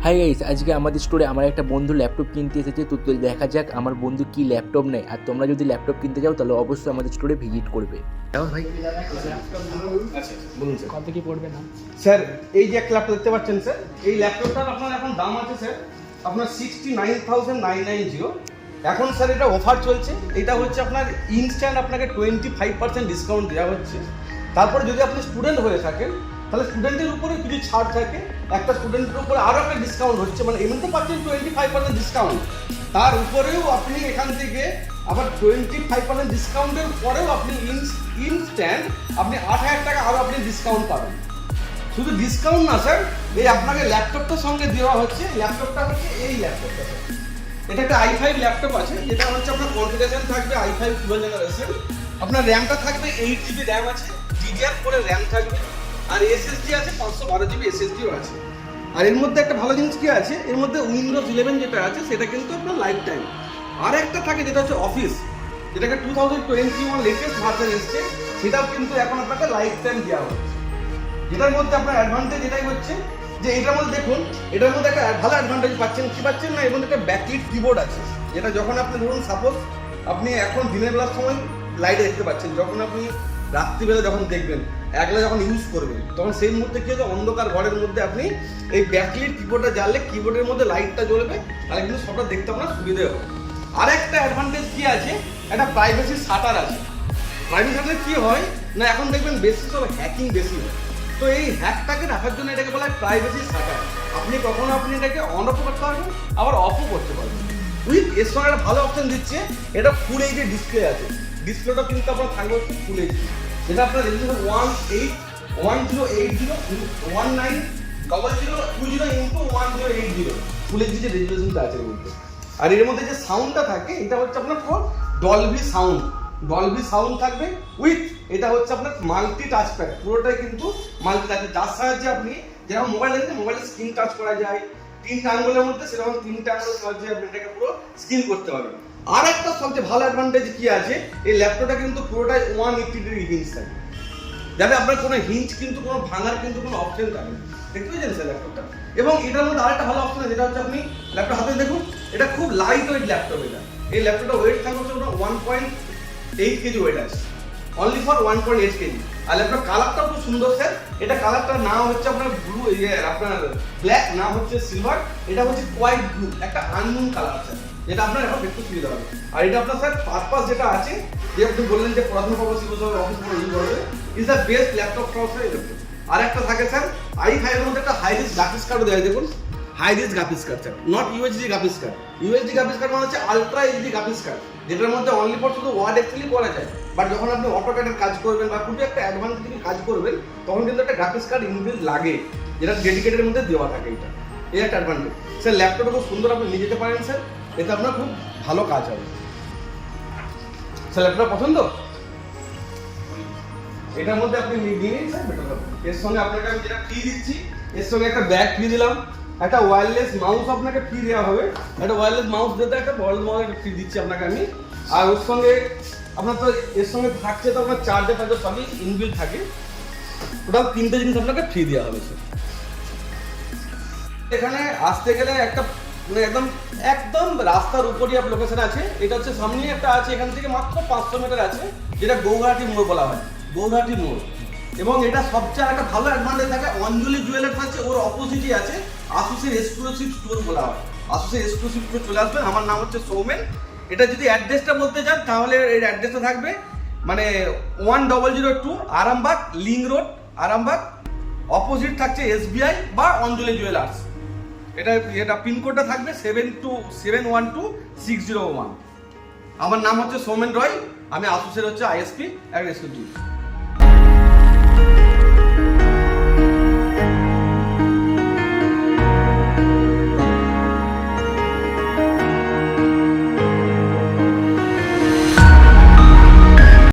Hi guys, আজকে আমাদের স্টোরে আমার একটা বন্ধু ল্যাপটপ কিনতে এসেছে। তো দেখা যাক আমার বন্ধু কি ল্যাপটপ নেয়। আর তোমরা যদি ল্যাপটপ কিনতে যাও তাহলে অবশ্যই আমাদের স্টোরে ভিজিট করবে। ভাই বলুন স্যার, কত কি পড়বে না? স্যার এই যে একটা ল্যাপটপ দেখতে পাচ্ছেন স্যার, এই ল্যাপটপটার আপনার এখন দাম আছে স্যার আপনার 69,990। এখন স্যার এটা অফার চলছে। এটা হচ্ছে আপনার ইনস্ট্যান্ট আপনাকে 25% ডিসকাউন্ট দেওয়া হচ্ছে। তারপরে যদি আপনি স্টুডেন্ট হয়ে থাকেন তাহলে স্টুডেন্টের উপরে কিছু ছাড় থাকে, একটা স্টুডেন্টের উপরে আরও একটা ডিসকাউন্ট হচ্ছে, মানে এমনিতে পাচ্ছেন 25% ডিসকাউন্ট, তার উপরেও আপনি এখান থেকে আবার 25% ডিসকাউন্টের পরেও আপনি ইনস্ট্যান্ট আপনি 8,000 টাকা আরও আপনি ডিসকাউন্ট পাবেন। শুধু ডিসকাউন্ট না স্যার, এই আপনাকে ল্যাপটপটার সঙ্গে দেওয়া হচ্ছে। ল্যাপটপটা হচ্ছে এই ল্যাপটপটা স্যার, এটা একটা i5 ল্যাপটপ আছে, যেটা হচ্ছে আপনার কনফিগারেশন থাকবে i5 12 জেনারেশন। আপনার র্যামটা থাকবে 8GB র্যাম আছে, DDR4 এর র্যাম থাকবে, আর এসএসডি আছে 512GB এসএসডিও আছে। আর এর মধ্যে একটা ভালো জিনিস কি আছে, এর মধ্যে উইন্ডোজ 11 যেটা আছে সেটা কিন্তু আপনার লাইফ টাইম। আর একটা থাকে যেটা হচ্ছে অফিস, যেটাকে 2021 লেটেস্ট ভার্সন এসছে, সেটাও কিন্তু এখন আপনাকে লাইফ টাইম দেওয়া হচ্ছে। যেটার মধ্যে আপনার অ্যাডভান্টেজ এটাই হচ্ছে যে এটার মধ্যে দেখুন, এটার মধ্যে একটা ভালো অ্যাডভান্টেজ পাচ্ছেন। কি পাচ্ছেন না, এর মধ্যে একটা ব্যাকলিট কিবোর্ড আছে, যেটা যখন আপনি ধরুন সাপোজ আপনি এখন দিনের বেলার সময় লাইটে দেখতে পাচ্ছেন, যখন আপনি রাত্রিবেলা যখন দেখবেন, একলা যখন ইউজ করবেন, তখন সেই মুহূর্তে কি হচ্ছে, অন্ধকার ঘরের মধ্যে আপনি এই ব্যাকলিট কিবোর্ডটা জ্বাললে কিবোর্ডের মধ্যে লাইটটা জ্বলবে, তাহলে কিন্তু সবটা দেখতে আপনার সুবিধা হবে। আর একটা অ্যাডভান্টেজ কি আছে, একটা প্রাইভেসি শাটার আছে। প্রাইভেসি শাটারে কি হয় না, এখন দেখবেন বেশি সব হ্যাকিং বেশি হয়, তো এই হ্যাকটাকে রাখার জন্য এটাকে বলা হয় প্রাইভেসি শাটার। আপনি কখনো আপনি এটাকে অন অফ করতে পারবেন, আবার অফও করতে পারবেন। উইথ এর সঙ্গে একটা ভালো অপশন দিচ্ছে, এটা ফুল এইচডি ডিসপ্লে আছে। ডিসপ্লেটা কিন্তু আপনার থাকবে ফুল এইচডি, যেটা আপনার রেজলিউশন 181020x1080 ফুল এইচডি যে রেজলিউশনটা আছে এর মধ্যে। আর এর মধ্যে যে সাউন্ডটা থাকে, এটা হচ্ছে আপনার ডলবি সাউন্ড থাকবে। উইথ এটা হচ্ছে আপনার মাল্টি টাচ প্যাড, পুরোটাই কিন্তু মাল্টি টাচ, যার সাহায্যে আপনি যেরকম মোবাইলের স্ক্রিন টাচ করা যায় 3টা আঙ্গুলের মধ্যে, সেরকম 3টা আঙ্গুলের সাহায্যে আপনি এটাকে পুরো স্ক্রিন করতে পারবেন। আর একটা সবচেয়ে ভালো অ্যাডভান্টেজ কি আছে, এই ল্যাপটপটা কিন্তু পুরোটাই 180 ডিগ্রি হিঞ্জ থাকে, যাতে আপনার কোনো হিঞ্জ কিন্তু কোনো ভাঙার কিন্তু কোনো অপশন থাকে না। দেখতে পেয়েছেন স্যার ল্যাপটপটা? এবং এটার মধ্যে আরেকটা ভালো অপশন আছে, যেটা হচ্ছে আপনি ল্যাপটপ হাতে দেখুন, এটা খুব লাইট ওয়েট ল্যাপটপ। এই ল্যাপটপটা ওয়েট থাকবে হচ্ছে 1.8 কেজি ওয়েট আছে, অনলি ফর 1.8 কেজি। আর ল্যাপটপ কালারটাও খুব সুন্দর স্যার। এটা কালারটার নাম হচ্ছে আপনার ব্লু, আপনার ব্ল্যাক, নাম হচ্ছে সিলভার, এটা হচ্ছে কোয়াইট ব্লু, একটা আননুন কালার স্যার, যেটা আপনার এখন একটু সুবিধা হবে। আর এটা আপনার স্যার পারপাস যেটা আছে, যে আপনি বললেন যে পড়াশোনা পারপাস ইউজ হবে, অফিস করে ইউজ করবে, is the best laptop for এই ল্যাপটপ। আর একটা থাকে স্যার i5 এর মধ্যে একটা হাই রিস্ক গ্রাফিক্স কার্ডও দেয়, দেখুন high risk graphics card sir, not USD graphics card. USD graphics card মানে হচ্ছে আলট্রা এইচডি গ্রাফিক্স কার্ড, যেটার মধ্যে অনলি ফর শুধু ওয়ার্ড এক্সেলই করা যায়। বাট যখন আপনি অটোক্যাডের কাজ করবেন বা কোনো একটা অ্যাডভান্স কিছু কাজ করবেন, তখন কিন্তু একটা গ্রাফিক্স কার্ড ইনবিল্ট লাগে, যেটা ডেডিকেটেড মধ্যে দেওয়া থাকে। এটা এই একটা অ্যাডভান্টেজ স্যার। ল্যাপটপটা খুব সুন্দর, আপনি নিয়ে যেতে পারেন স্যার, এতে আপনার খুব ভালো কাজ হবে স্যার। ল্যাপটপ পছন্দ? এটার মধ্যে আপনি নিয়ে নিন স্যার, বেটার হবে। এর সঙ্গে আপনাকে আমি যেটা ফ্রি দিচ্ছি, এর সঙ্গে একটা ব্যাগ ফ্রি দিলাম, একটা ওয়্যারলেস মাউস আপনাকে ফ্রি দেওয়া হবে, একটা ওয়্যারলেস মাউস দিতে, একটা ওয়্যারলেস মাউস ফ্রি দিচ্ছি আপনাকে আমি। আর ওর সঙ্গে আপনার তো এর সঙ্গে থাকছে তো আপনার চার্জার সবই ইনবিল্ট থাকে। টোটাল 3টে জিনিস আপনাকে ফ্রি দেওয়া হবে স্যার। এখানে আসতে গেলে একটা মানে একদম রাস্তার উপরই আপনার লোকেশন আছে। এটা হচ্ছে সামনে একটা আছে, এখান থেকে মাত্র 500 মিটার আছে, যেটা গৌহাটি মোড় বলা হয়, গৌহাটি মোড়। এবং এটা সবচেয়ে একটা ভালো অ্যাডভান্টেজ থাকে, অঞ্জলি জুয়েলার্স আছে, ওর অপোজিটই আছে আসুসের এক্সক্লুসিভ স্টোর বলা হয়। আসুসের এক্সক্লুসিভ স্টোর চলে আসবেন, আমার নাম হচ্ছে সৌমেন। এটা যদি অ্যাড্রেসটা বলতে চান তাহলে এর অ্যাড্রেসটা থাকবে মানে 1002 Arambagh link road, Arambagh, opposite থাকছে SBI বা অঞ্জলি জুয়েলার্স। এটা পিনকোডটা থাকবে 71261। আমার নাম হচ্ছে সৌমেন রয়, আমি আসুসের হচ্ছে ISP এক্সিকিউটিভ।